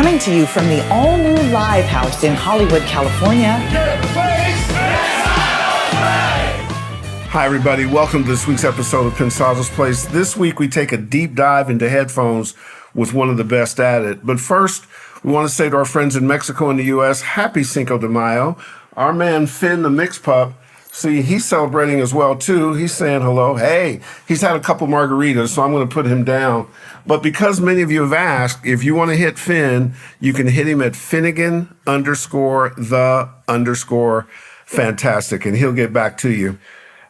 Coming to you from the all-new Live House in Hollywood, California. Hi, everybody. Welcome to this week's episode of Pensado's Place. This week, we take a deep dive into headphones with one of the best at it. But first, we want to say to our friends in Mexico and the U.S., happy Cinco de Mayo. Our man, Finn, the Mix Pup, see, he's celebrating as well, too. He's saying hello. Hey, he's had a couple margaritas, so I'm going to put him down. But because many of you have asked, if you want to hit Finn, you can hit him at Finnegan_the_fantastic, and he'll get back to you.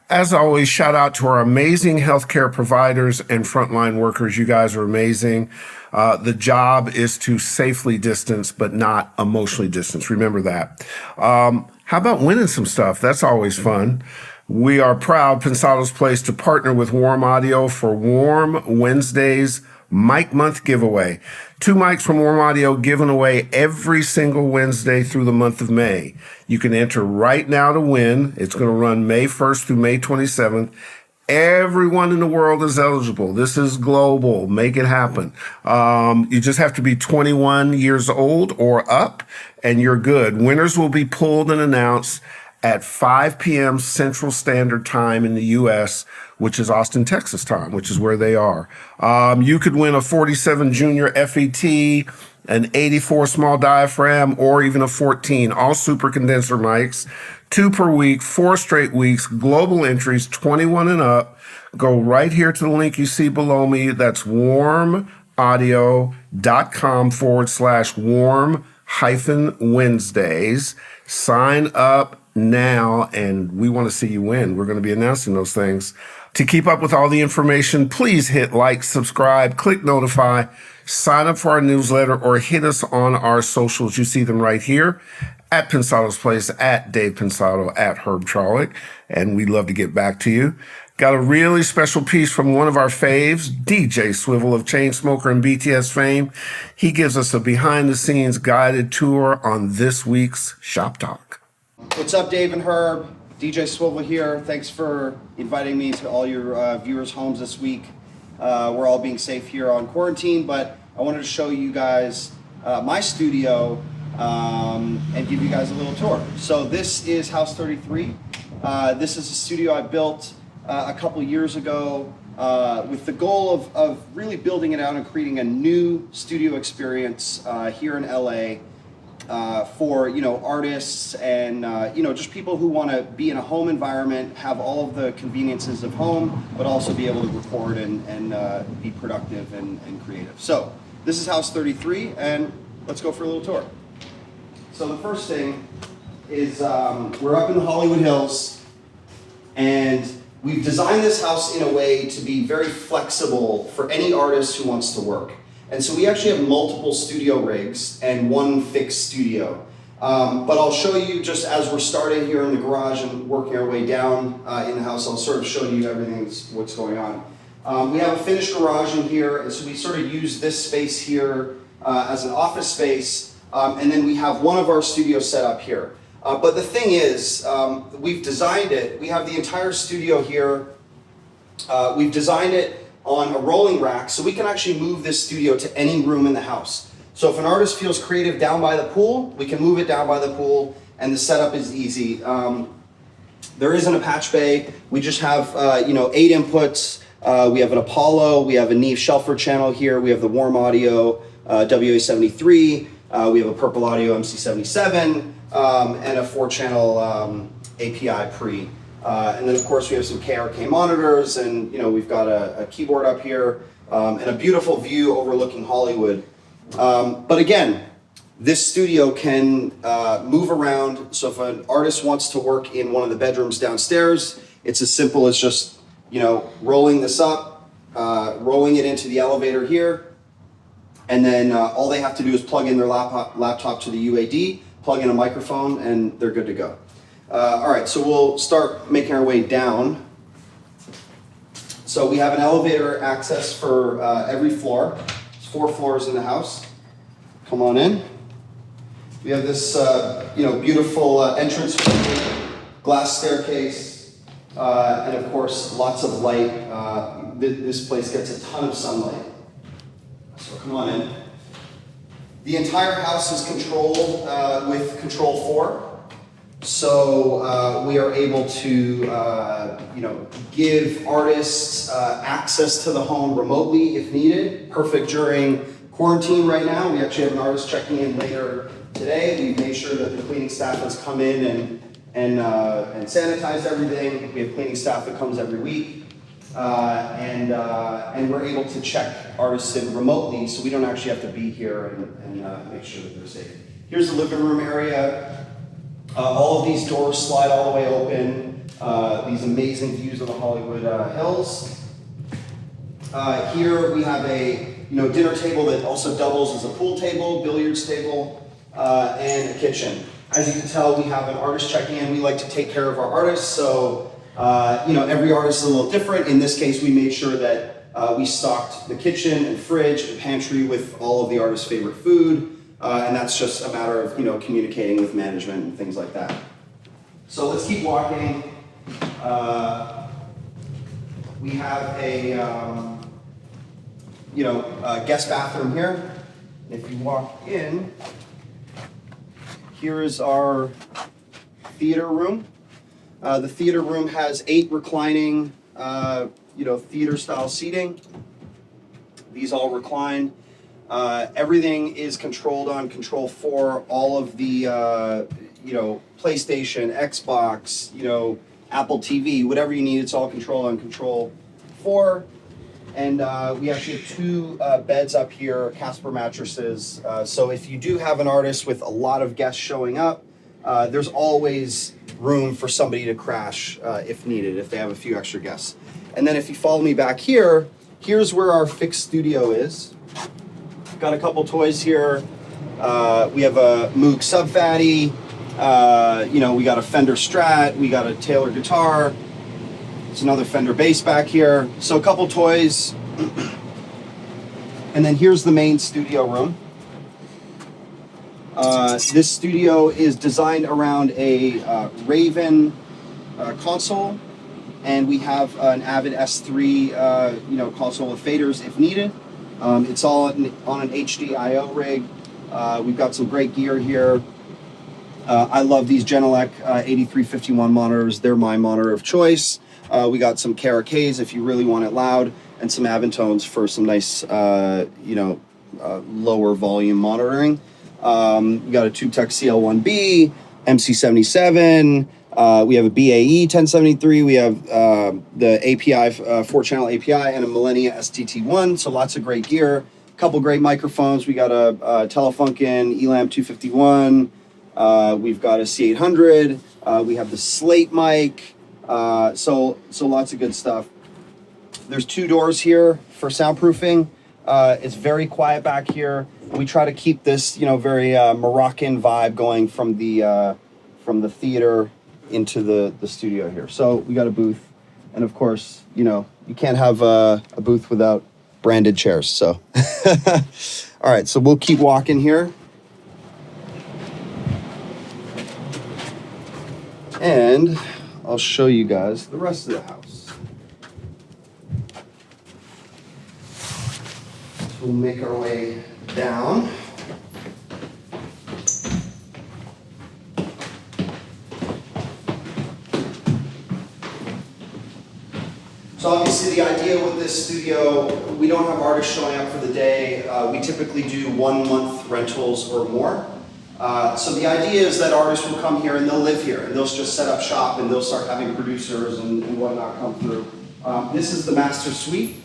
As always, shout out to our amazing healthcare providers and frontline workers. You guys are amazing. The job is to safely distance, but not emotionally distance. Remember that. How about winning some stuff? That's always fun. We are proud, Pensado's Place, to partner with Warm Audio for Warm Wednesdays Mic Month giveaway. 2 mics from Warm Audio given away every single Wednesday through the month of May. You can enter right now to win. It's going to run May 1st through May 27th. Everyone in the world is eligible. This is global. Make it happen. You just have to be 21 years old or up, and you're good. Winners will be pulled and announced at 5 p.m. Central Standard Time in the U.S., which is Austin, Texas time, which is where they are. You could win a 47 Junior FET, an 84 small diaphragm, or even a 14, all super condenser mics, 2 per week, 4 straight weeks, global entries, 21 and up. Go right here to the link you see below me. That's warmaudio.com/warm-Wednesdays. Sign up now, and we want to see you win. We're going to be announcing those things. To keep up with all the information, please hit like, subscribe, click notify, sign up for our newsletter, or hit us on our socials. You see them right here at Pensado's Place, at Dave Pensado, at Herb Trollick, and we'd love to get back to you. Got a really special piece from one of our faves, DJ Swivel of Chainsmoker and BTS fame. He gives us a behind-the-scenes guided tour on this week's Shop Talk. What's up, Dave and Herb? DJ Swivel here. Thanks for inviting me to all your viewers' homes this week. We're all being safe here on quarantine, but I wanted to show you guys my studio and give you guys a little tour. So this is House 33. This is a studio I built a couple years ago with the goal of really building it out and creating a new studio experience here in LA. For artists and just people who want to be in a home environment, have all of the conveniences of home, but also be able to record and be productive and creative. So this is House 33, and let's go for a little tour. So the first thing is we're up in the Hollywood Hills, and we've designed this house in a way to be very flexible for any artist who wants to work. And so we actually have multiple studio rigs and one fixed studio. But I'll show you just as we're starting here in the garage and working our way down in the house, I'll sort of show you everything what's going on. We have a finished garage in here, and so we sort of use this space here as an office space, and then we have one of our studios set up here. But the thing is, we've designed it, we have the entire studio here, we've designed it on a rolling rack, so we can actually move this studio to any room in the house. So if an artist feels creative down by the pool, we can move it down by the pool, and the setup is easy. There isn't a patch bay. We just have 8 inputs. We have an Apollo. We have a Neve Shelfer channel here. We have the Warm Audio WA73. We have a Purple Audio MC77 and a 4-channel API pre. And then of course we have some KRK monitors, and we've got a keyboard up here and a beautiful view overlooking Hollywood. But again, this studio can move around. So if an artist wants to work in one of the bedrooms downstairs, it's as simple as just rolling this up, rolling it into the elevator here, and then all they have to do is plug in their laptop to the UAD, plug in a microphone, and they're good to go. All right, so we'll start making our way down. So we have an elevator access for every floor. There's 4 floors in the house. Come on in. We have this, beautiful entrance, glass staircase, and of course, lots of light. This place gets a ton of sunlight. So come on in. The entire house is controlled with Control 4. So we are able to, give artists access to the home remotely if needed. Perfect during quarantine right now. We actually have an artist checking in later today. We've made sure that the cleaning staff has come in and sanitized everything. We have cleaning staff that comes every week. And we're able to check artists in remotely, so we don't actually have to be here and make sure that they're safe. Here's the living room area. All of these doors slide all the way open. These amazing views of the Hollywood Hills. Here we have a dinner table that also doubles as a pool table, billiards table, and a kitchen. As you can tell, we have an artist checking in. We like to take care of our artists, so every artist is a little different. In this case, we made sure that we stocked the kitchen and fridge and pantry with all of the artist's favorite food. And that's just a matter of communicating with management and things like that. So let's keep walking. We have a guest bathroom here. If you walk in, here is our theater room. The theater room has 8 reclining, theater-style seating. These all recline. Everything is controlled on Control 4. All of the, PlayStation, Xbox, Apple TV, whatever you need, it's all controlled on Control 4. And we actually have 2 beds up here, Casper mattresses. So if you do have an artist with a lot of guests showing up, there's always room for somebody to crash if needed, if they have a few extra guests. And then if you follow me back here, here's where our fixed studio is. Got a couple toys here. We have a Moog Sub-Fatty. We got a Fender Strat. We got a Taylor guitar. There's another Fender bass back here. So a couple toys. And then here's the main studio room. This studio is designed around a Raven console, and we have an Avid S3 console with faders if needed. It's all on an HD I/O rig. We've got some great gear here. I love these Genelec 8351 monitors. They're my monitor of choice. We got some K's if you really want it loud, and some Aventones for some nice, lower volume monitoring. We got a TubeTech CL1B, MC77. We have a BAE 1073. We have the API, 4-channel API, and a Millennia STT1. So lots of great gear. A couple great microphones. We got a Telefunken Elam 251. We've got a C800. We have the Slate mic. So lots of good stuff. There's 2 doors here for soundproofing. It's very quiet back here. We try to keep this, very Moroccan vibe going from the theater into the studio here. So we got a booth, and of course, you can't have a booth without branded chairs. So, all right, so we'll keep walking here, and I'll show you guys the rest of the house. So we'll make our way down. So obviously the idea with this studio, we don't have artists showing up for the day. We typically do 1-month rentals or more. So the idea is that artists will come here and they'll live here and they'll just set up shop and they'll start having producers and whatnot come through. This is the master suite.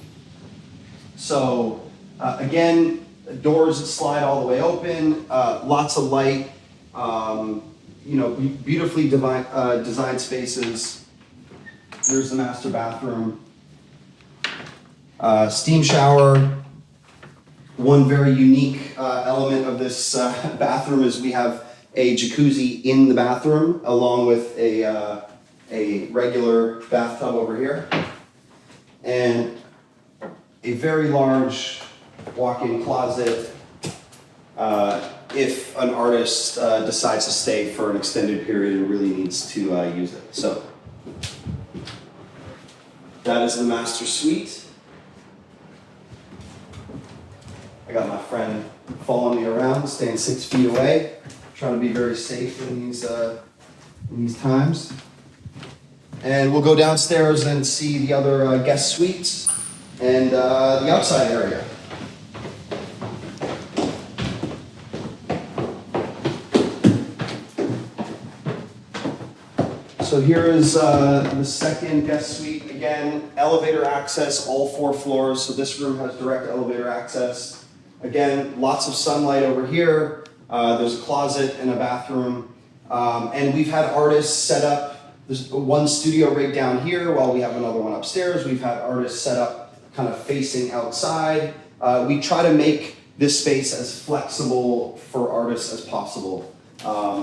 So again, doors that slide all the way open, lots of light, beautifully designed spaces. Here's the master bathroom. Steam shower. One very unique element of this bathroom is we have a jacuzzi in the bathroom along with a regular bathtub over here. And a very large walk-in closet if an artist decides to stay for an extended period and really needs to use it. So that is the master suite. I got my friend following me around, staying 6 feet away, trying to be very safe in these times. And we'll go downstairs and see the other guest suites and the outside area. So here is the second guest suite. Again, elevator access, all 4 floors. So this room has direct elevator access. Again, lots of sunlight over here. There's a closet and a bathroom. And we've had artists set up. There's one studio rig down here while we have another one upstairs. We've had artists set up kind of facing outside. We try to make this space as flexible for artists as possible.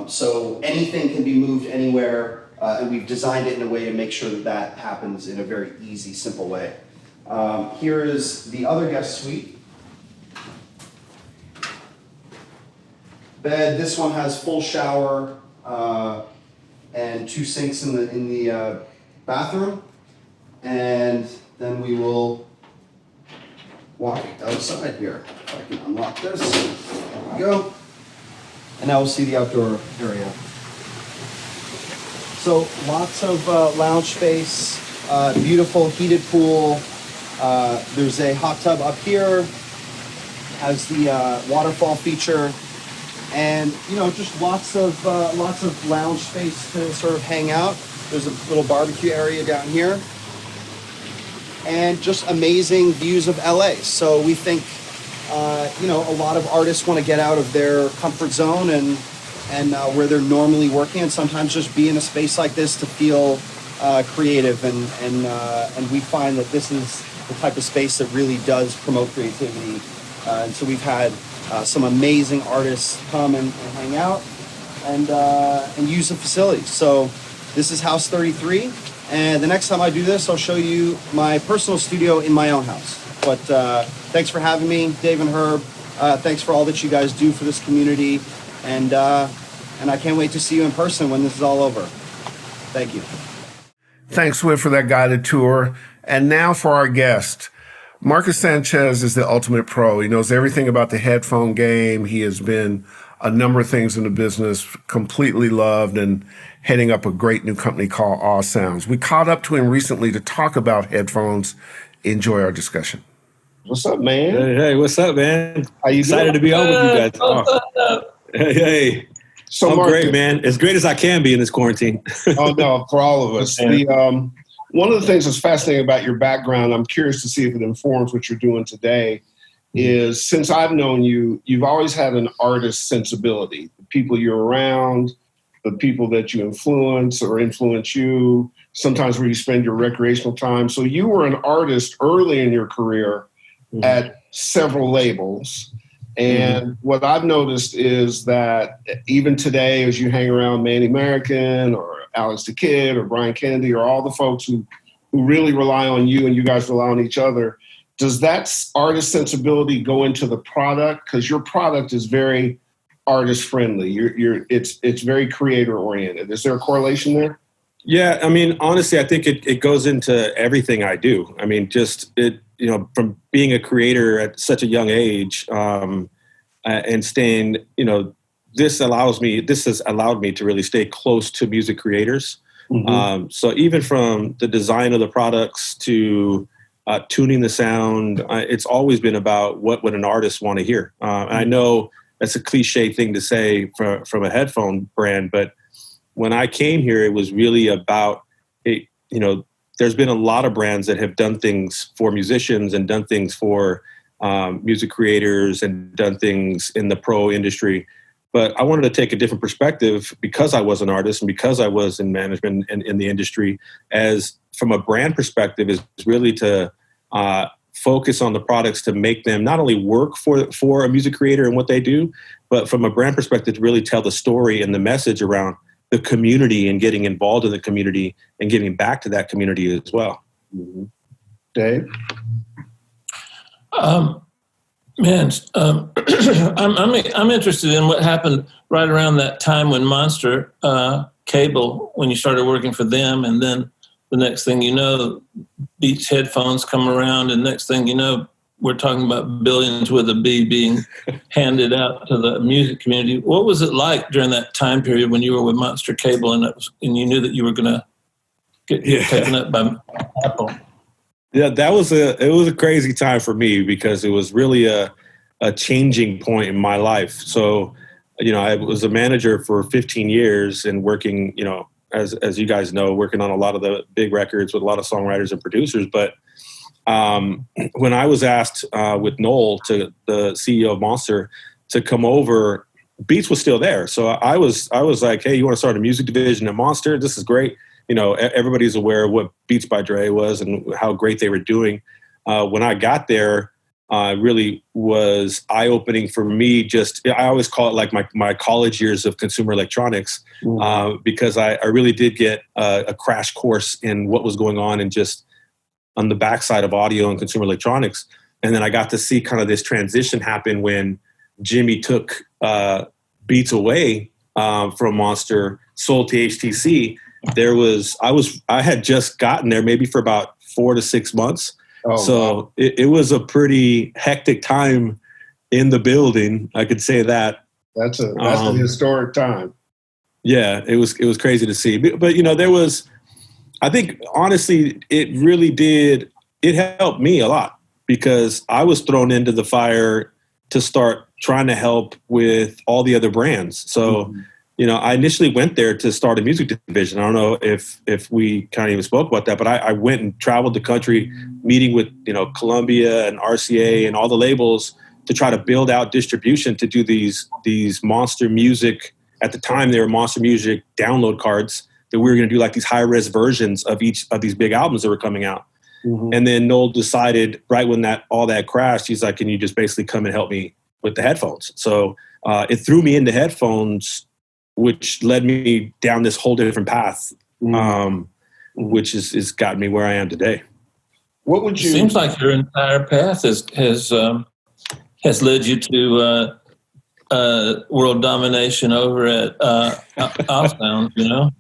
So anything can be moved anywhere. And we've designed it in a way to make sure that that happens in a very easy, simple way. Here is the other guest suite. Bed. This one has full shower and 2 sinks in the bathroom. And then we will walk outside here. If I can unlock this. There we go. And now we'll see the outdoor area. So lots of lounge space, beautiful heated pool. There's a hot tub up here, has the waterfall feature, and just lots of lounge space to sort of hang out. There's a little barbecue area down here, and just amazing views of LA. So we think a lot of artists want to get out of their comfort zone and where they're normally working, and sometimes just be in a space like this to feel creative, and we find that this is the type of space that really does promote creativity. And so we've had some amazing artists come and hang out and use the facilities. So this is House 33, and the next time I do this, I'll show you my personal studio in my own house. But thanks for having me, Dave and Herb. Thanks for all that you guys do for this community. And I can't wait to see you in person when this is all over. Thank you. Thanks, Whit, for that guided tour. And now for our guest. Marco Sanchez is the ultimate pro. He knows everything about the headphone game. He has been a number of things in the business, completely loved, and heading up a great new company called AuSounds. We caught up to him recently to talk about headphones. Enjoy our discussion. What's up, man? Hey, what's up, man? How you Excited doing? to be on with you guys. Oh. Hey. So I'm Marco, great, man. As great as I can be in this quarantine. Oh, no, for all of us. One of the things that's fascinating about your background, I'm curious to see if it informs what you're doing today, is since I've known you, you've always had an artist sensibility. The people you're around, the people that you influence or influence you, sometimes where you spend your recreational time. So you were an artist early in your career at several labels. And what I've noticed is that even today, as you hang around Manny American or Alex the Kid or Brian Kennedy or all the folks who really rely on you and you guys rely on each other, does that artist sensibility go into the product? Because your product is very artist friendly. It's very creator oriented. Is there a correlation there? Yeah, I mean, honestly, I think it goes into everything I do. I mean, from being a creator at such a young age, and staying, this has allowed me to really stay close to music creators. So even from the design of the products to tuning the sound, it's always been about what would an artist want to hear. And I know that's a cliche thing to say from a headphone brand, but when I came here, it was really about it. There's been a lot of brands that have done things for musicians and done things for music creators and done things in the pro industry. But I wanted to take a different perspective because I was an artist and because I was in management and in the industry, as from a brand perspective, is really to focus on the products to make them not only work for a music creator and what they do, but from a brand perspective to really tell the story and the message around the community and getting involved in the community and giving back to that community as well. Dave? I'm interested in what happened right around that time when Monster Cable, when you started working for them, and then the next thing you know, Beats headphones come around, and next thing you know, we're talking about billions with a B being handed out to the music community. What was it like during that time period when you were with Monster Cable and you knew that you were going to get taken up by Apple? Yeah, it was a crazy time for me because it was really a changing point in my life. So, I was a manager for 15 years and working, as you guys know, working on a lot of the big records with a lot of songwriters and producers. But when I was asked with Noel, the CEO of Monster, to come over, Beats was still there. So I was like, hey, you want to start a music division at Monster? This is great. Everybody's aware of what Beats by Dre was and how great they were doing. When I got there, really was eye-opening for me. I always call it like my college years of consumer electronics, because I really did get a crash course in what was going on and just on the backside of audio and consumer electronics. And then I got to see kind of this transition happen when Jimmy took Beats away from Monster, sold to HTC. I had just gotten there maybe for about 4 to 6 months. Oh, so wow. it was a pretty hectic time in the building. I could say that. That's a historic time. Yeah, it was crazy to see. But I think honestly, it helped me a lot because I was thrown into the fire to start trying to help with all the other brands. So, I initially went there to start a music division. I don't know if we kind of even spoke about that, but I went and traveled the country meeting with, Columbia and RCA and all the labels to try to build out distribution to do these Monster Music. At the time, they were Monster Music download cards that we were going to do like these high-res versions of each of these big albums that were coming out. And then Noel decided right when all that crashed, he's like, can you just basically come and help me with the headphones? So it threw me into headphones, which led me down this whole different path, which has gotten me where I am today. What would you? It seems like your entire path has led you to world domination over at AuSounds.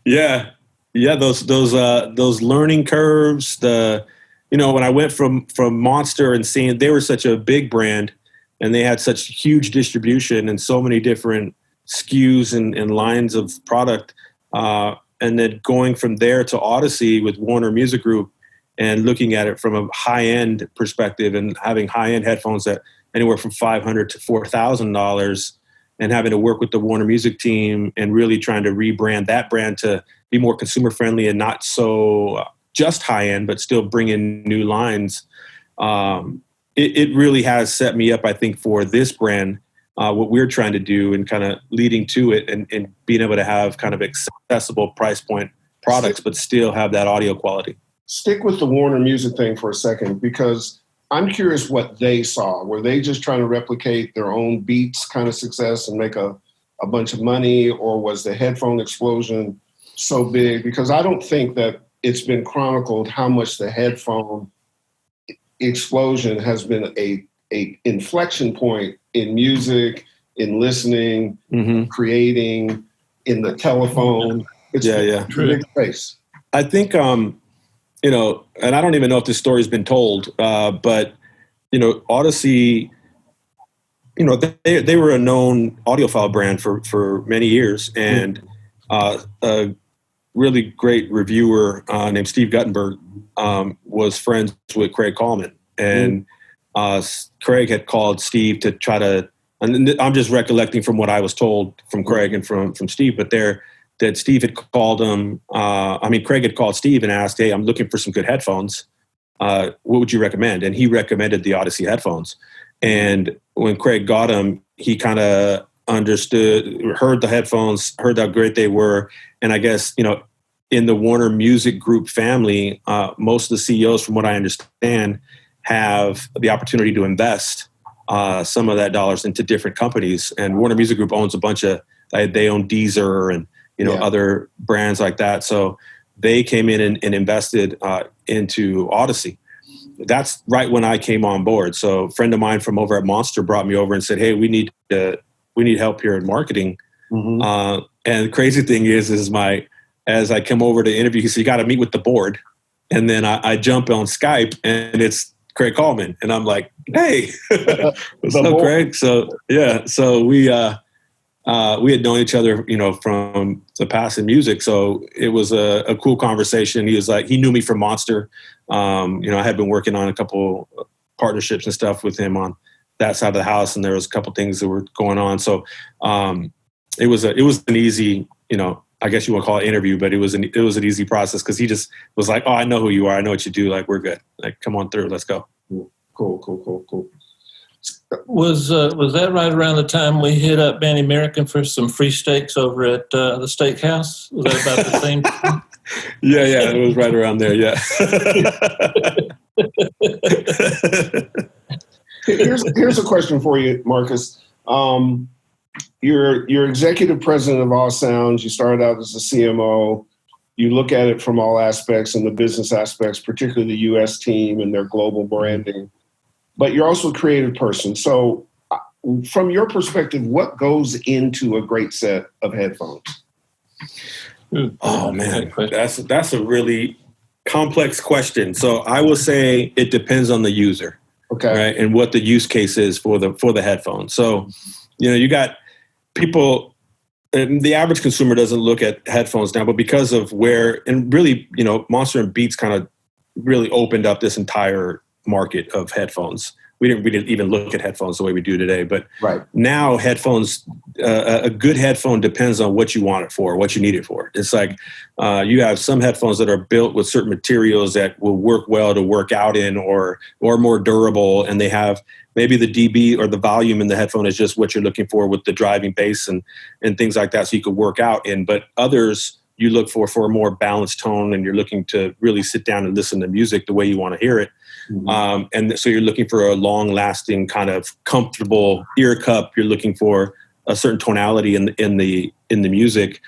Yeah. Those learning curves. When I went from Monster and seeing they were such a big brand and they had such huge distribution and so many different SKUs and lines of product, and then going from there to Odyssey with Warner Music Group and looking at it from a high-end perspective and having high-end headphones that anywhere from $500 to $4,000 and having to work with the Warner Music team and really trying to rebrand that brand to be more consumer friendly and not so just high-end, but still bring in new lines. It really has set me up, I think, for this brand, what we're trying to do and kind of leading to it and being able to have kind of accessible price point products, but still have that audio quality. Stick with the Warner Music thing for a second, because I'm curious what they saw. Were they just trying to replicate their own Beats kind of success and make a bunch of money, or was the headphone explosion so big? Because I don't think that it's been chronicled how much the headphone explosion has been a inflection point in music, in listening, creating, in the telephone. It's a big space. I think, and I don't even know if this story's been told, but, Odyssey, they were a known audiophile brand for many years. And a really great reviewer named Steve Guttenberg was friends with Craig Kallman. And Craig had called Steve to try to, and I'm just recollecting from what I was told from Craig and from Steve, but that Steve had called him. Craig had called Steve and asked, hey, I'm looking for some good headphones. What would you recommend? And he recommended the Odyssey headphones. And when Craig got them, he kind of heard the headphones, heard how great they were. And I guess, in the Warner Music Group family, most of the CEOs, from what I understand, have the opportunity to invest some of that dollars into different companies. And Warner Music Group owns a bunch of, they own Deezer and, other brands like that. So they came in and invested into Odyssey. That's right when I came on board. So a friend of mine from over at Monster brought me over and said, hey, we need help here in marketing. And the crazy thing is as I come over to interview, he said, you got to meet with the board. And then I jump on Skype and it's Craig Coleman. And I'm like, hey, what's up, boy. Craig? So, yeah. So we had known each other, from the past in music. So it was a cool conversation. He was like, he knew me from Monster. I had been working on a couple partnerships and stuff with him on that side of the house. And there was a couple things that were going on. So it was an easy, I guess you want to call it interview, but it was an easy process because he just was like, oh, I know who you are. I know what you do. Like, we're good. Like, come on through. Let's go. Cool. Was that right around the time we hit up Banny American for some free steaks over at the steakhouse? Was that about the same time? Yeah, it was right around there. Yeah. Here's a question for you, Marcus. You're executive president of AuSounds. You started out as a CMO. You look at it from all aspects and the business aspects, particularly the U.S. team and their global branding. But you're also a creative person. So from your perspective, what goes into a great set of headphones? Oh, man, that's a really complex question. So I will say it depends on the user, right, and what the use case is for the headphone. So, you got people, and the average consumer doesn't look at headphones now, but because of and really, Monster and Beats kind of really opened up this entire market of headphones. We didn't even look at headphones the way we do today, but now headphones, a good headphone depends on what you want it for, what you need it for. It's like you have some headphones that are built with certain materials that will work well to work out in, or more durable, and they have maybe the dB or the volume in the headphone is just what you're looking for with the driving bass and things like that, so you could work out in. But others you look for a more balanced tone, and you're looking to really sit down and listen to music the way you want to hear it. Mm-hmm. And so you're looking for a long-lasting kind of comfortable ear cup. You're looking for a certain tonality in the music.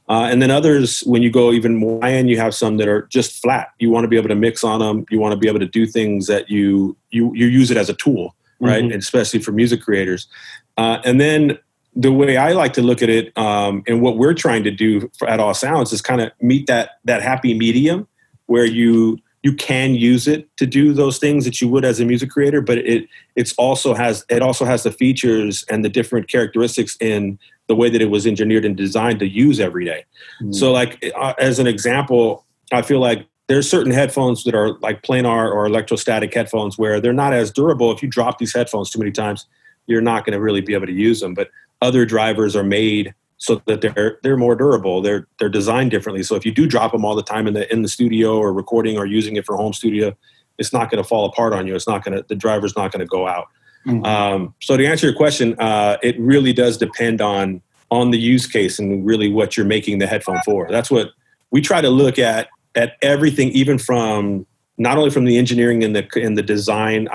And then others, when you go even more high-end, you have some that are just flat. You want to be able to mix on them. You want to be able to do things that you use it as a tool, right? Mm-hmm. And especially for music creators. And then the way I like to look at it, and what we're trying to do at AuSounds is kind of meet that happy medium where you can use it to do those things that you would as a music creator, but it also has the features and the different characteristics in the way that it was engineered and designed to use every day. Mm-hmm. So like, as an example, I feel like there's certain headphones that are like planar or electrostatic headphones where they're not as durable. If you drop these headphones too many times, you're not going to really be able to use them. But other drivers are made so that they're more durable. They're designed differently. So if you do drop them all the time in the studio or recording or using it for home studio, it's not going to fall apart on you. The driver's not going to go out. Mm-hmm. So to answer your question, it really does depend on the use case and really what you're making the headphone for. That's what we try to look at everything, even from not only from the engineering and the design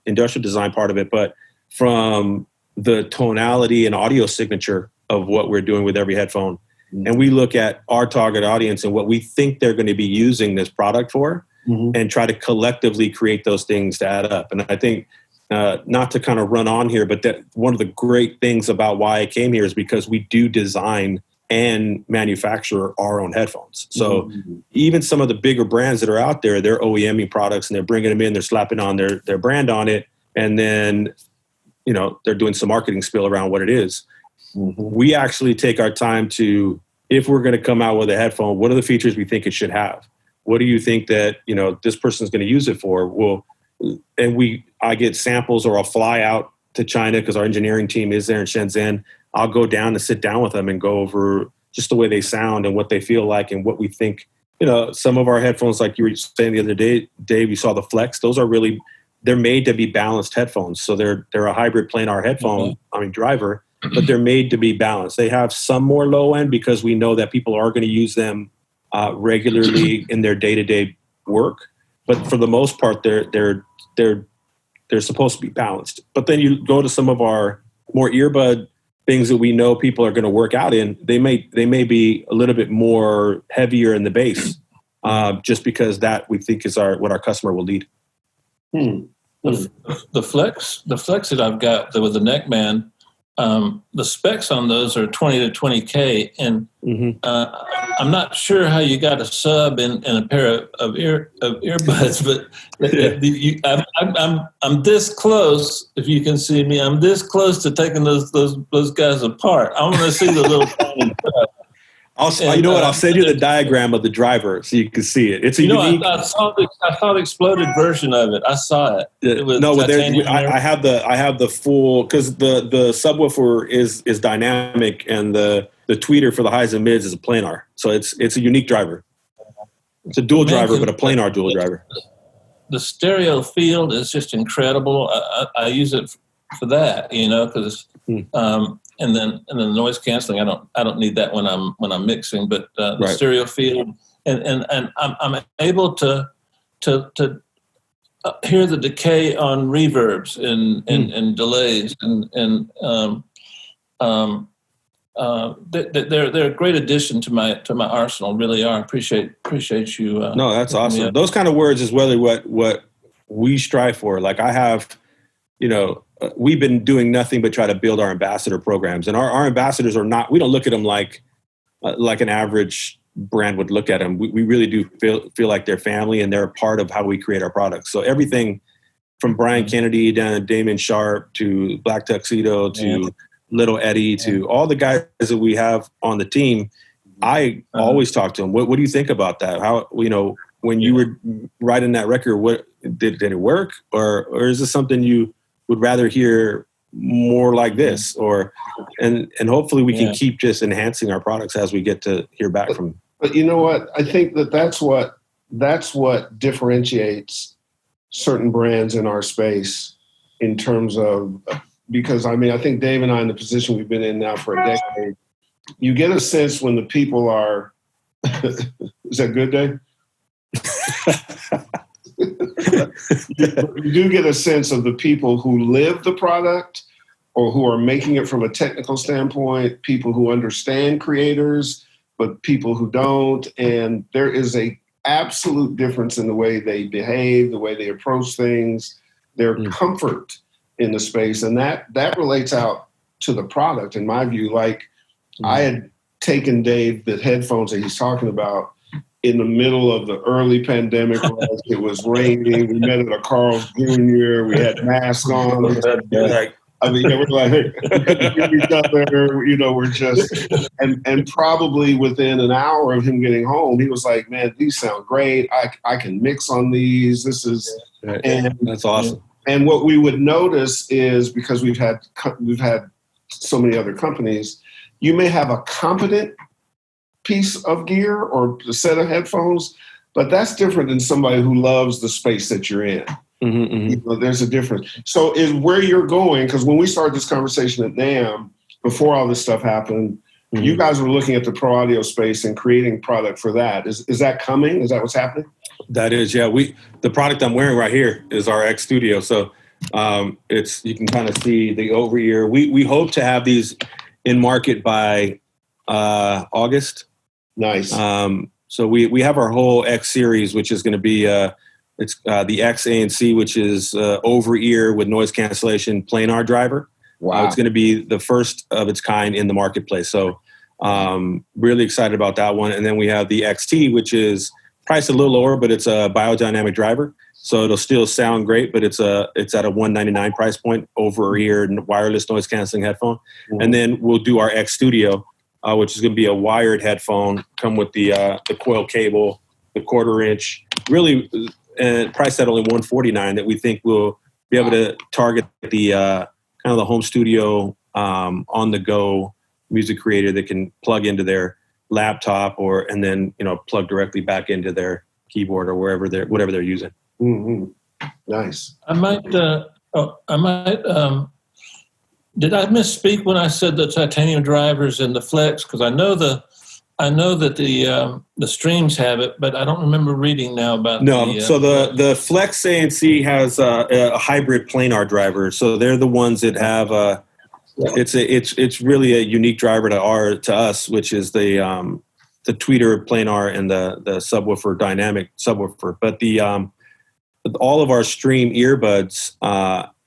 industrial design part of it, but from the tonality and audio signature of what we're doing with every headphone. Mm-hmm. And we look at our target audience and what we think they're going to be using this product for, mm-hmm. and try to collectively create those things to add up. And I think, not to kind of run on here, but that one of the great things about why I came here is because we do design and manufacture our own headphones. So mm-hmm. even some of the bigger brands that are out there, they're OEMing products and they're bringing them in, they're slapping on their brand on it. And then, they're doing some marketing spiel around what it is. Mm-hmm. We actually take our time to, if we're going to come out with a headphone, what are the features we think it should have? What do you think that, this person's going to use it for? Well, and I get samples, or I'll fly out to China because our engineering team is there in Shenzhen. I'll go down and sit down with them and go over just the way they sound and what they feel like and what we think. Some of our headphones, like you were saying the other day, Dave, you saw the Flex. Those are really, they're made to be balanced headphones. So they're a hybrid planar headphone, mm-hmm. Driver, but they're made to be balanced. They have some more low end because we know that people are going to use them regularly in their day-to-day work. But for the most part, they're supposed to be balanced. But then you go to some of our more earbud things that we know people are going to work out in. They may be a little bit more heavier in the bass, just because that we think is what our customer will need. The Flex that I've got with the Neckman, the specs on those are 20 to 20K, and I'm not sure how you got a sub in a pair of earbuds, but I'm this close. If you can see me, I'm this close to taking those guys apart. I want to see the little tiny sub. I'll send you the diagram of the driver so you can see it. It's a unique. I saw the exploded version of it. I saw it. It was I have the full, because the subwoofer is dynamic, and the tweeter for the highs and mids is a planar. So it's a unique driver. It's a dual driver, but a planar dual driver. The stereo field is just incredible. I use it for that, because. And then the noise canceling, I don't need that when I'm mixing, but the stereo field, and I'm able to hear the decay on reverbs and delays, they're a great addition to my arsenal. Really are. Appreciate you. No, that's awesome. Those kind of words is really what we strive for. Like I have, we've been doing nothing but try to build our ambassador programs, and our ambassadors are not. We don't look at them like an average brand would look at them. We really do feel like they're family, and they're a part of how we create our products. So everything from Brian Kennedy down to Damon Sharp to Black Tuxedo to Little Eddie to all the guys that we have on the team, I always talk to them. What do you think about that? How when you were writing that record, what did it work, or is this something you would rather hear more like this, and hopefully we can keep just enhancing our products as we get to hear back from them. But you know what? I think that's what differentiates certain brands in our space in terms of, because I think Dave and I, in the position we've been in now for a decade, you get a sense when the people are, is that good, Dave? You do get a sense of the people who live the product or who are making it from a technical standpoint, people who understand creators, but people who don't. And there is a absolute difference in the way they behave, the way they approach things, their comfort in the space. And that relates out to the product, in my view. Like I had taken Dave the headphones that he's talking about in the middle of the early pandemic. It was raining. We met at a Carl's Jr. We had masks on. We're like, each other, we're just, and probably within an hour of him getting home, he was like, man, these sound great. I can mix on these. And that's awesome. And what we would notice is, because we've had so many other companies, you may have a competent piece of gear or a set of headphones, but that's different than somebody who loves the space that you're in. There's a difference. So is where you're going, because when we started this conversation at NAMM, before all this stuff happened, you guys were looking at the pro audio space and creating product for that. Is that coming? Is that what's happening? That is, yeah. The product I'm wearing right here is our X Studio. So you can kind of see the over ear. We hope to have these in market by August. Nice. So we have our whole X series, which is going to be it's the X ANC, which is over ear with noise cancellation planar driver. Wow. It's going to be the first of its kind in the marketplace. So really excited about that one. And then we have the XT, which is priced a little lower, but it's a biodynamic driver. So it'll still sound great, but it's at a $199 price point, over ear wireless noise canceling headphone. And then we'll do our X Studio, which is going to be a wired headphone, come with the coil cable, the 1/4 inch, really priced at only $149, that we think will be able to target the kind of the home studio on the go music creator that can plug into their laptop and then plug directly back into their keyboard or whatever they're using. Nice. I might. Did I misspeak when I said the titanium drivers and the Flex? Because I know that the Streams have it, but I don't remember reading now about. No, so the Flex ANC has a hybrid planar driver. So they're the ones that have it's really a unique driver to us, which is the tweeter planar and the subwoofer dynamic subwoofer. But all of our Stream earbuds,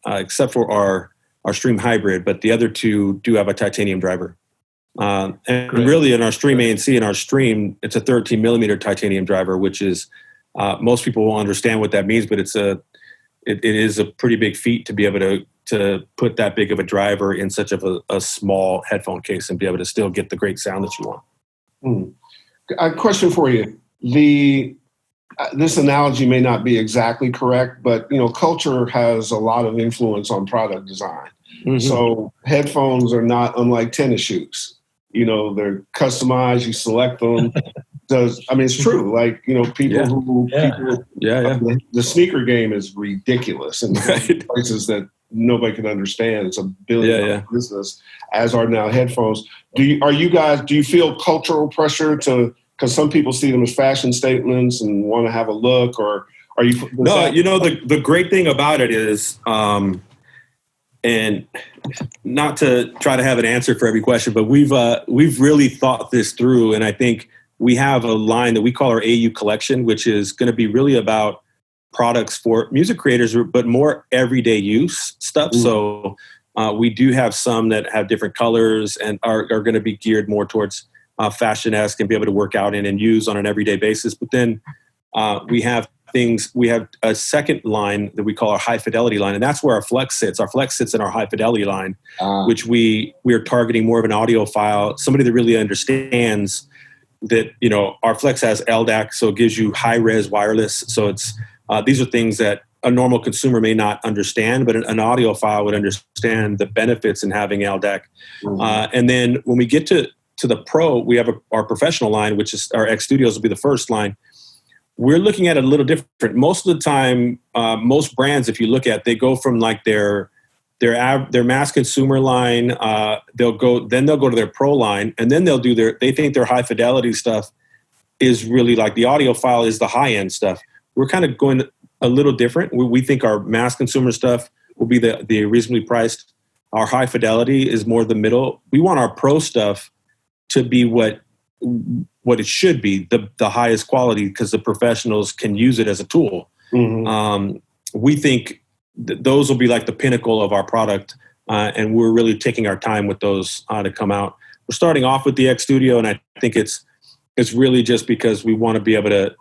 except for our Stream Hybrid, but the other two do have a titanium driver. And Great. really in our Stream ANC and our Stream, it's a 13 millimeter titanium driver, which is, most people won't understand what that means, but it is a pretty big feat to be able to put that big of a driver in such of a small headphone case and be able to still get the great sound that you want. A question for you. This analogy may not be exactly correct, but culture has a lot of influence on product design. Mm-hmm. So headphones are not unlike tennis shoes. They're customized. You select them. It's true. Like the sneaker game is ridiculous and places that nobody can understand. It's $1 billion business, as are now headphones. Do you feel cultural pressure because some people see them as fashion statements and want to have a look, or are you? No, the great thing about it is, and not to try to have an answer for every question, but we've really thought this through, and I think we have a line that we call our AU collection, which is going to be really about products for music creators, but more everyday use stuff. Mm-hmm. So we do have some that have different colors and are going to be geared more towards fashion-esque and be able to work out in and use on an everyday basis. But then we have a second line that we call our high fidelity line, and that's where our Flex sits. Our Flex sits in our high fidelity line, which we are targeting more of an audiophile, somebody that really understands that, our Flex has LDAC, so it gives you high res wireless. So it's, these are things that a normal consumer may not understand, but an audiophile would understand the benefits in having LDAC. Mm-hmm. And then when we get to the Pro, we have our professional line, which is our X Studios will be the first line. We're looking at it a little different. Most of the time, most brands, if you look at, they go from like their mass consumer line. They'll go to their Pro line, and then they think their high fidelity stuff is really like the audiophile is the high end stuff. We're kind of going a little different. We think our mass consumer stuff will be the reasonably priced. Our high fidelity is more the middle. We want our Pro stuff to be what it should be, the highest quality, because the professionals can use it as a tool. Mm-hmm. We think those will be like the pinnacle of our product, and we're really taking our time with those to come out. We're starting off with the X Studio, and I think it's really just because we want to be able to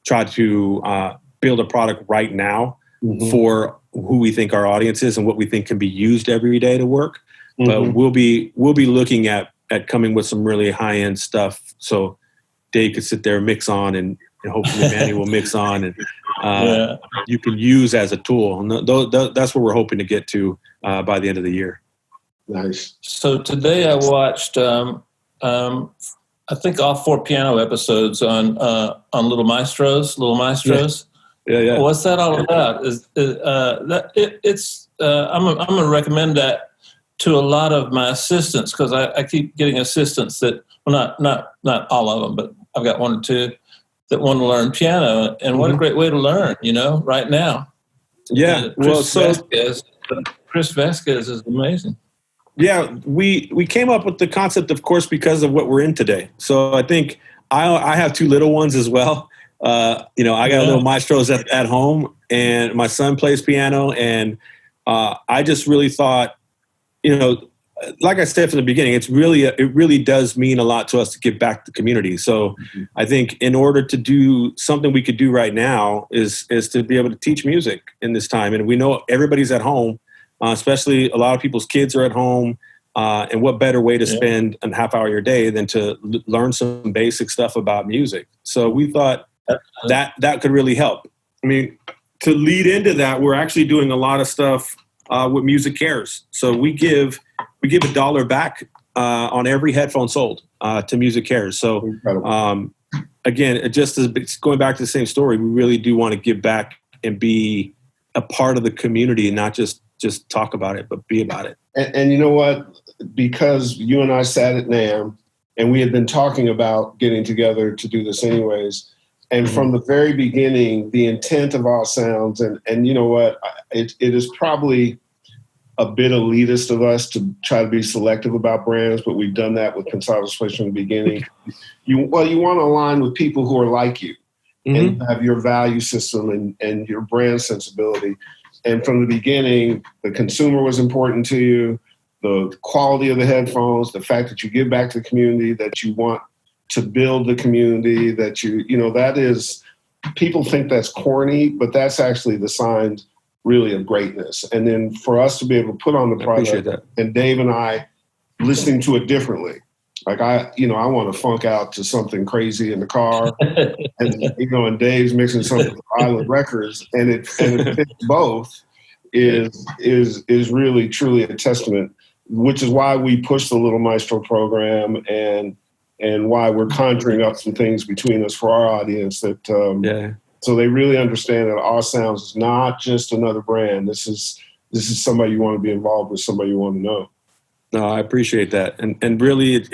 try to build a product right now mm-hmm. for who we think our audience is and what we think can be used every day to work. Mm-hmm. But we'll be looking at coming with some really high end stuff, so Dave could sit there and mix on, and hopefully Manny will mix on, and you can use as a tool. And that's what we're hoping to get to by the end of the year. Nice. So today I watched, I think all 4 piano episodes on Little Maestros. Yeah. What's that all about? I'm going to recommend that to a lot of my assistants, because I keep getting assistants that, well, not all of them, but I've got 1 or 2 that want to learn piano, and what a great way to learn, right now. Yeah, Chris Vasquez is amazing. Yeah, we came up with the concept, of course, because of what we're in today. So I think I have 2 little ones as well. I got little maestros at home, and my son plays piano, and I just really thought, like I said from the beginning, it really does mean a lot to us to give back to the community. So mm-hmm. I think in order to do something we could do right now is to be able to teach music in this time. And we know everybody's at home, especially a lot of people's kids are at home. And what better way to spend a half hour of your day than to learn some basic stuff about music? So we thought that could really help. I mean, to lead into that, we're actually doing a lot of stuff with Music Cares. So we give $1 back on every headphone sold to Music Cares. So again, it's going back to the same story. We really do want to give back and be a part of the community, and not just talk about it, but be about it. And you know what? Because you and I sat at NAMM, and we had been talking about getting together to do this anyways. And mm-hmm. from the very beginning, the intent of AuSounds, and you know what? It is probably a bit elitist of us to try to be selective about brands, but we've done that with Pensado from the beginning. You want to align with people who are like you mm-hmm. and have your value system and your brand sensibility. And from the beginning, the consumer was important to you, the quality of the headphones, the fact that you give back to the community, that you want to build the community, that that is, people think that's corny, but that's actually the signs really of greatness. And then for us to be able to put on the product, and Dave and I listening to it differently. Like I want to funk out to something crazy in the car, and Dave's mixing something with Island Records, and it fits both is really truly a testament, which is why we push the Little Maestro program and why we're conjuring up some things between us for our audience that so they really understand that AuSounds is not just another brand. This is somebody you want to be involved with, somebody you want to know. No, I appreciate that. And really,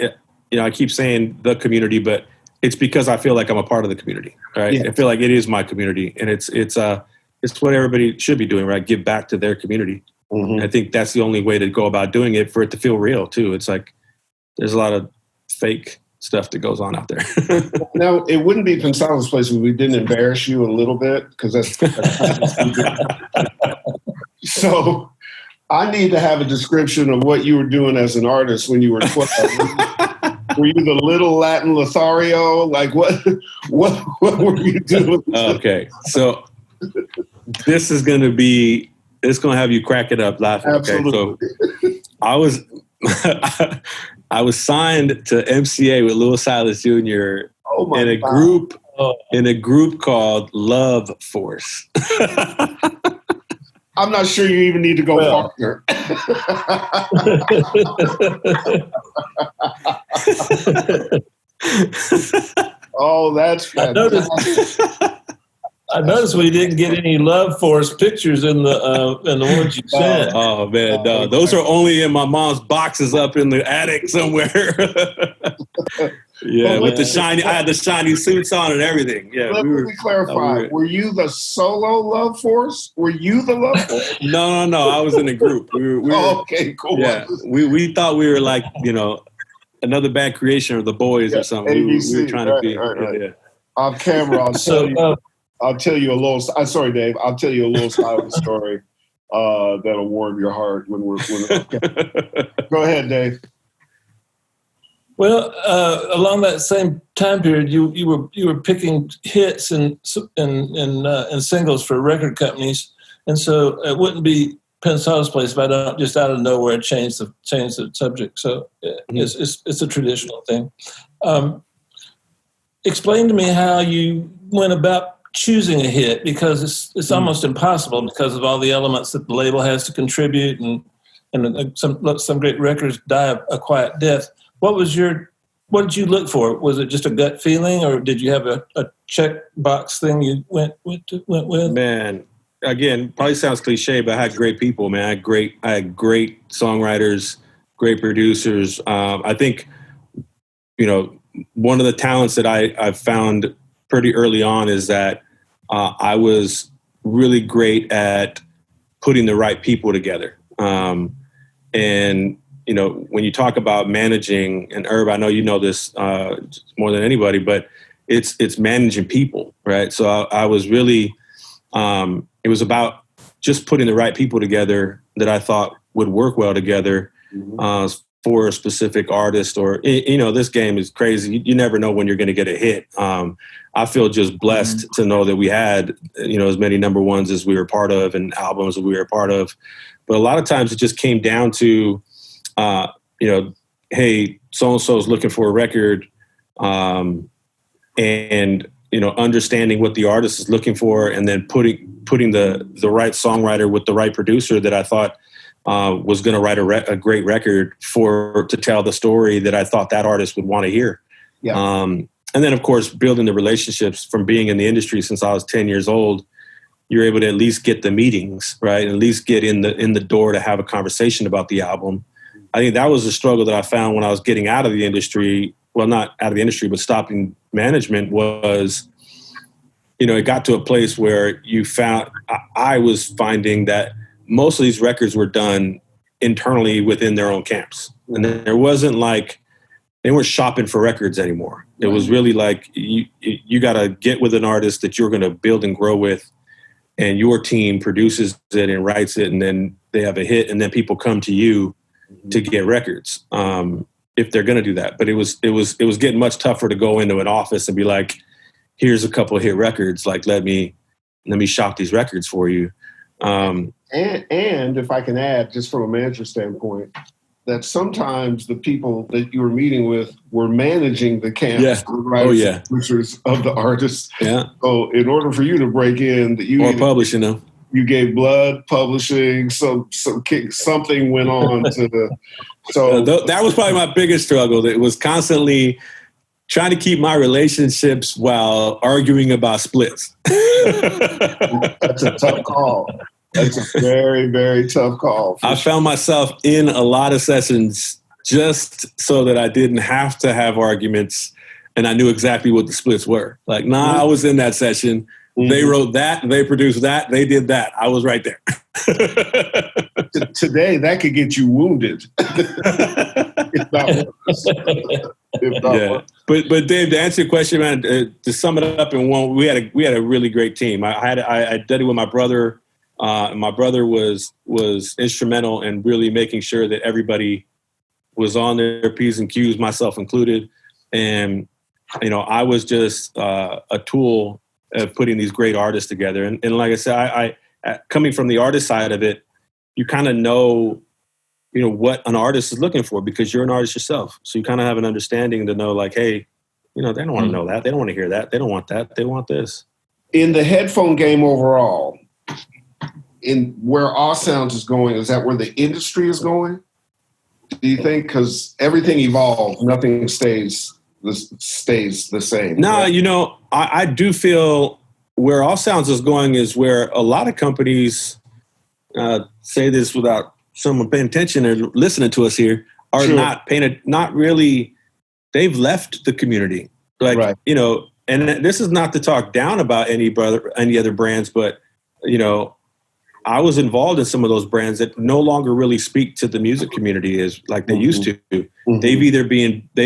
I keep saying the community, but it's because I feel like I'm a part of the community, right? Yeah. I feel like it is my community, and it's what everybody should be doing, right? Give back to their community. Mm-hmm. I think that's the only way to go about doing it, for it to feel real too. It's like there's a lot of fake stuff that goes on out there. Now, it wouldn't be Pensado's place if we didn't embarrass you a little bit, because that's so. I need to have a description of what you were doing as an artist when you were 12. Were you the little Latin Lothario? Like what were you doing? Okay, so this is going to have you cracking up laughing. Absolutely. Okay, so I was signed to MCA with Louis Silas Jr. In a group called Love Force. I'm not sure you even need to go farther. Oh, that's fantastic. I noticed we didn't get any Love Force pictures in the ones you sent. Oh man, no, those are only in my mom's boxes up in the attic somewhere. Yeah, with the shiny, I had the shiny suits on and everything. Yeah. Let me clarify. Were you the solo Love Force? Were you the Love Force? No. I was in a group. We were, okay, cool. Yeah, we thought we were like, another bad creation of the boys or something. ABC, we were trying to be. Right. Yeah. Off camera, I'll tell you a little. I'm sorry, Dave. I'll tell you a little side of the story that'll warm your heart when we're. Go ahead, Dave. Well, along that same time period, you were picking hits and singles for record companies, and so it wouldn't be Pensado's place if I don't just out of nowhere change the subject. So it's a traditional thing. Explain to me how you went about choosing a hit, because it's almost impossible because of all the elements that the label has to contribute, and some great records die a quiet death. What did you look for? Was it just a gut feeling, or did you have a checkbox thing you went with? Man, again, probably sounds cliche, but I had great people, man. I had great songwriters, great producers. I think, one of the talents that I found pretty early on is that I was really great at putting the right people together. And when you talk about managing, and Herb, I know you know this more than anybody, but it's managing people, right? So I was really, it was about just putting the right people together that I thought would work well together for a specific artist. Or, this game is crazy. You never know when you're going to get a hit. I feel just blessed to know that we had, as many number ones as we were part of and albums that we were a part of. But a lot of times it just came down to, hey, so-and-so is looking for a record, and, understanding what the artist is looking for, and then putting the right songwriter with the right producer that I thought was going to write a great record to tell the story that I thought that artist would want to hear. Yeah. And then, of course, building the relationships from being in the industry since I was 10 years old. You're able to at least get the meetings, right? And at least get in the door to have a conversation about the album. I think that was the struggle that I found when I was getting out of the industry. Well, not out of the industry, but stopping management was, it got to a place where I was finding that most of these records were done internally within their own camps. And there wasn't like, they weren't shopping for records anymore. It was really like, you got to get with an artist that you're going to build and grow with. and your team produces it and writes it, and then they have a hit, and then people come to you to get records, if they're going to do that. But it was getting much tougher to go into an office and be like, here's a couple of hit records. Like, let me shop these records for you. And if I can add, just from a manager standpoint, that sometimes the people that you were meeting with were managing the camps, writers, and producers of the artists. Yeah. So in order for you to break in, that you publishing them, you gave blood, publishing, something went on to the. So that was probably my biggest struggle. It was constantly trying to keep my relationships while arguing about splits. That's a tough call. That's a very, very tough call. I found myself in a lot of sessions just so that I didn't have to have arguments, and I knew exactly what the splits were. Like, I was in that session. Mm-hmm. They wrote that, they produced that, they did that. I was right there. Today, that could get you wounded. If not worse. But Dave, to answer your question, man, to sum it up in one, we had a really great team. I did it with my brother. My brother was instrumental in really making sure that everybody was on their P's and Q's, myself included. And, I was just a tool of putting these great artists together. And like I said, I coming from the artist side of it, you kind of know, what an artist is looking for because you're an artist yourself. So you kind of have an understanding to know, like, hey, they don't want to know that. They don't want to hear that. They don't want that. They want this. In the headphone game overall, in where AuSounds is going, is that where the industry is going? Do you think? Because everything evolves, nothing stays the same. No, right? I do feel where AuSounds is going is where a lot of companies say this without someone paying attention or listening to us here are not really. They've left the community, and this is not to talk down about any other brands, but I was involved in some of those brands that no longer really speak to the music community as like they used to. Mm-hmm. They've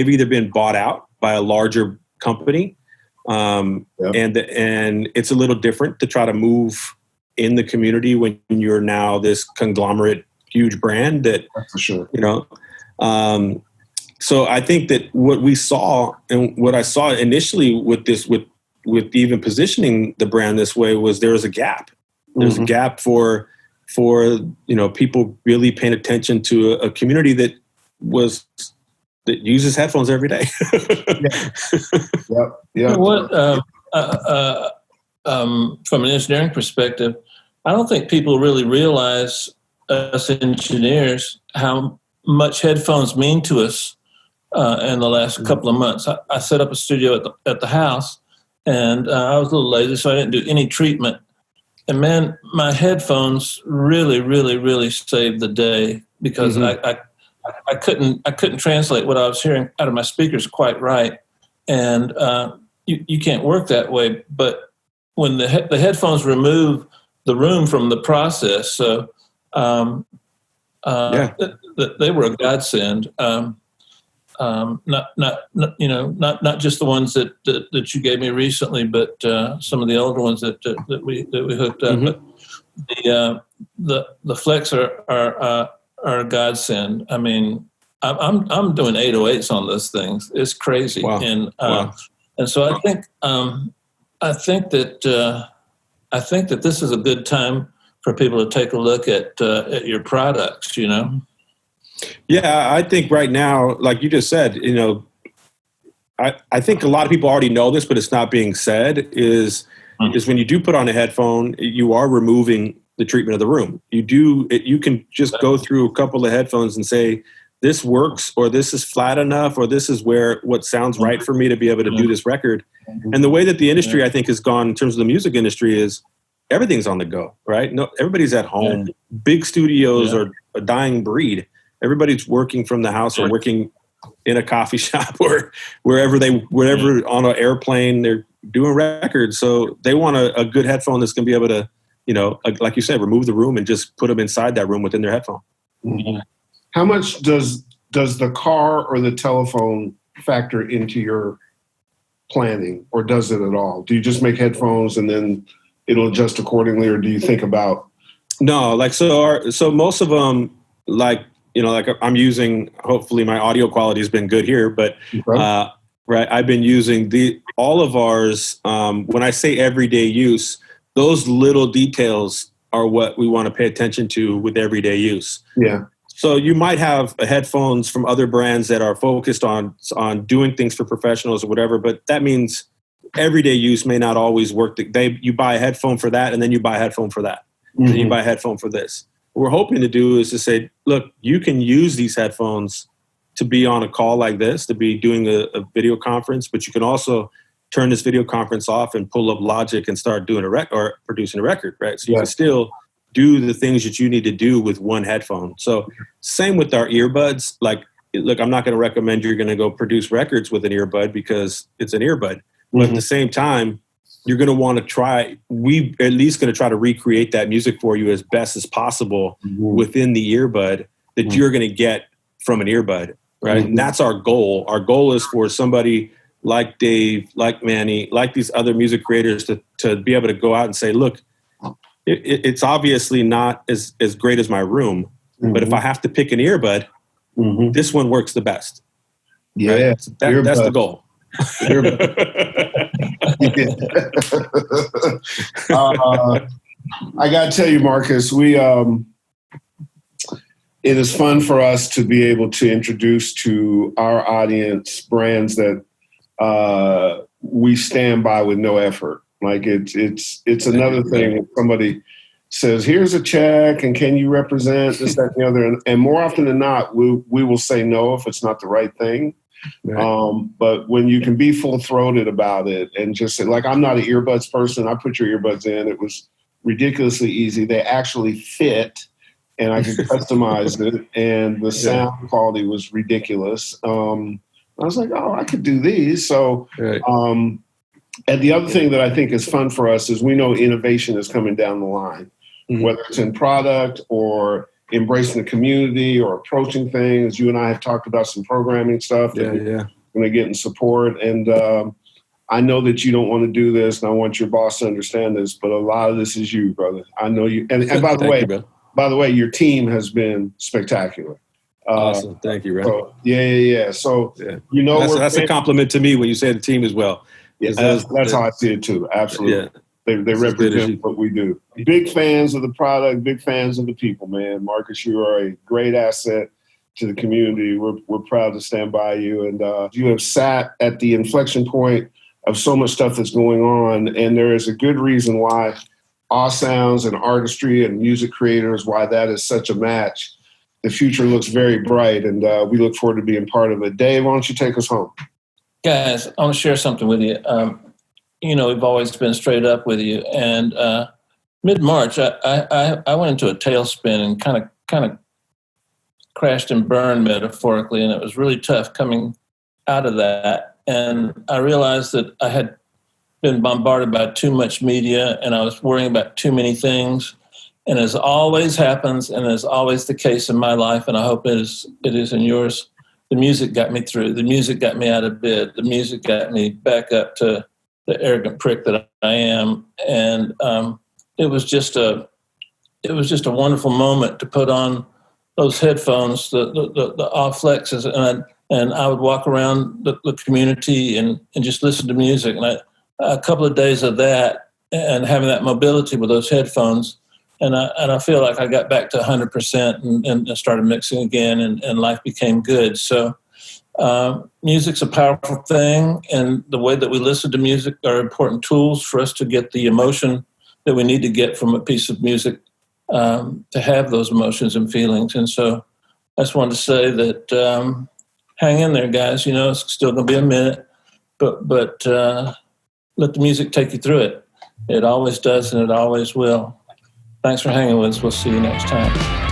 either been bought out by a larger company, and it's a little different to try to move in the community when you're now this conglomerate, huge brand. That's for sure. So I think that what we saw and what I saw initially with this, with even positioning the brand this way, was there was a gap. There's a gap for people really paying attention to a community that uses headphones every day. Yeah. What from an engineering perspective, I don't think people really realize, us engineers, how much headphones mean to us. In the last couple of months, I set up a studio at the house, and I was a little lazy, so I didn't do any treatment. And man, my headphones really, really, really saved the day because I couldn't translate what I was hearing out of my speakers quite right, and you can't work that way. But when the headphones remove the room from the process, so they were a godsend. Not just the ones that you gave me recently, but some of the older ones that we hooked up. Mm-hmm. But the Flex are a godsend. I mean, I'm doing 808s on those things. It's crazy. Wow. And so I think that this is a good time for people to take a look at your products. Yeah, I think right now, like you just said, I think a lot of people already know this, but it's not being said, is when you do put on a headphone, you are removing the treatment of the room. You can just go through a couple of headphones and say, this works, or this is flat enough, or this is what sounds right for me to be able to do this record. And the way that the industry, I think, has gone in terms of the music industry is everything's on the go, right? No, everybody's at home. Big studios are a dying breed. Everybody's working from the house or working in a coffee shop or wherever on an airplane, they're doing records. So they want a good headphone that's going to be able to, like you said, remove the room and just put them inside that room within their headphone. Mm-hmm. How much does the car or the telephone factor into your planning, or does it at all? Do you just make headphones and then it'll adjust accordingly, or do you think about? No, like so most of them, like I'm using. Hopefully, my audio quality has been good here, but right, I've been using all of ours. When I say everyday use, those little details are what we want to pay attention to with everyday use. Yeah. So you might have headphones from other brands that are focused on doing things for professionals or whatever, but that means everyday use may not always work. You buy a headphone for that, and then you buy a headphone for that, and then you buy a headphone for this. What we're hoping to do is to say, look, you can use these headphones to be on a call like this, to be doing a video conference, but you can also turn this video conference off and pull up Logic and start doing or producing a record, right? So you can still do the things that you need to do with one headphone. So same with our earbuds. Like, look, I'm not going to recommend you're going to go produce records with an earbud because it's an earbud. But at the same time, you're going to want to try, we at least going to try to recreate that music for you as best as possible within the earbud that you're going to get from an earbud, right? And that's our goal. Our goal is for somebody like Dave, like Manny, like these other music creators to be able to go out and say, look, it's obviously not as great as my room, but if I have to pick an earbud, this one works the best. Yeah, right? That's the goal. I got to tell you, Marcus, it is fun for us to be able to introduce to our audience brands that we stand by with no effort. Like it's another thing when somebody says, "Here's a check, and can you represent this, that, and the other?" And more often than not, we will say no if it's not the right thing. Right. But when you can be full-throated about it and just say, like, I'm not an earbuds person. I put your earbuds in. It was ridiculously easy. They actually fit, and I could customize it, and the sound quality was ridiculous. I was like, oh, I could do these. So, and the other thing that I think is fun for us is we know innovation is coming down the line, whether it's in product or embracing the community or approaching things. You and I have talked about some programming stuff that we're going to get in support. And I know that you don't want to do this, and I want your boss to understand this, but a lot of this is you, brother. I know you. And by the way, your team has been spectacular. Awesome. Thank you, bro. So, So, you know, that's a compliment to me when you say the team as well. Yeah, that's how I see it too. Absolutely. Yeah. They represent what we do. Big fans of the product, big fans of the people, man. Marcus, you are a great asset to the community. We're proud to stand by you. And you have sat at the inflection point of so much stuff that's going on. And there is a good reason why AuSounds and artistry and music creators, why that is such a match. The future looks very bright, and we look forward to being part of it. Dave, why don't you take us home? Guys, I want to share something with you. We've always been straight up with you. And mid-March, I went into a tailspin and kind of crashed and burned metaphorically, and it was really tough coming out of that. And I realized that I had been bombarded by too much media, and I was worrying about too many things. And as always happens, and as always the case in my life, and I hope it is in yours, the music got me through. The music got me out of bed. The music got me back up to the arrogant prick that I am. And it was just a wonderful moment to put on those headphones, the off flexes, and I would walk around the community and just listen to music. And a couple of days of that and having that mobility with those headphones, and I feel like I got back to 100% and started mixing again, and life became good. So music's a powerful thing, and the way that we listen to music are important tools for us to get the emotion that we need to get from a piece of music, to have those emotions and feelings. And so I just wanted to say that hang in there, guys. It's still going to be a minute, but let the music take you through it. It always does, and it always will. Thanks for hanging with us. We'll see you next time.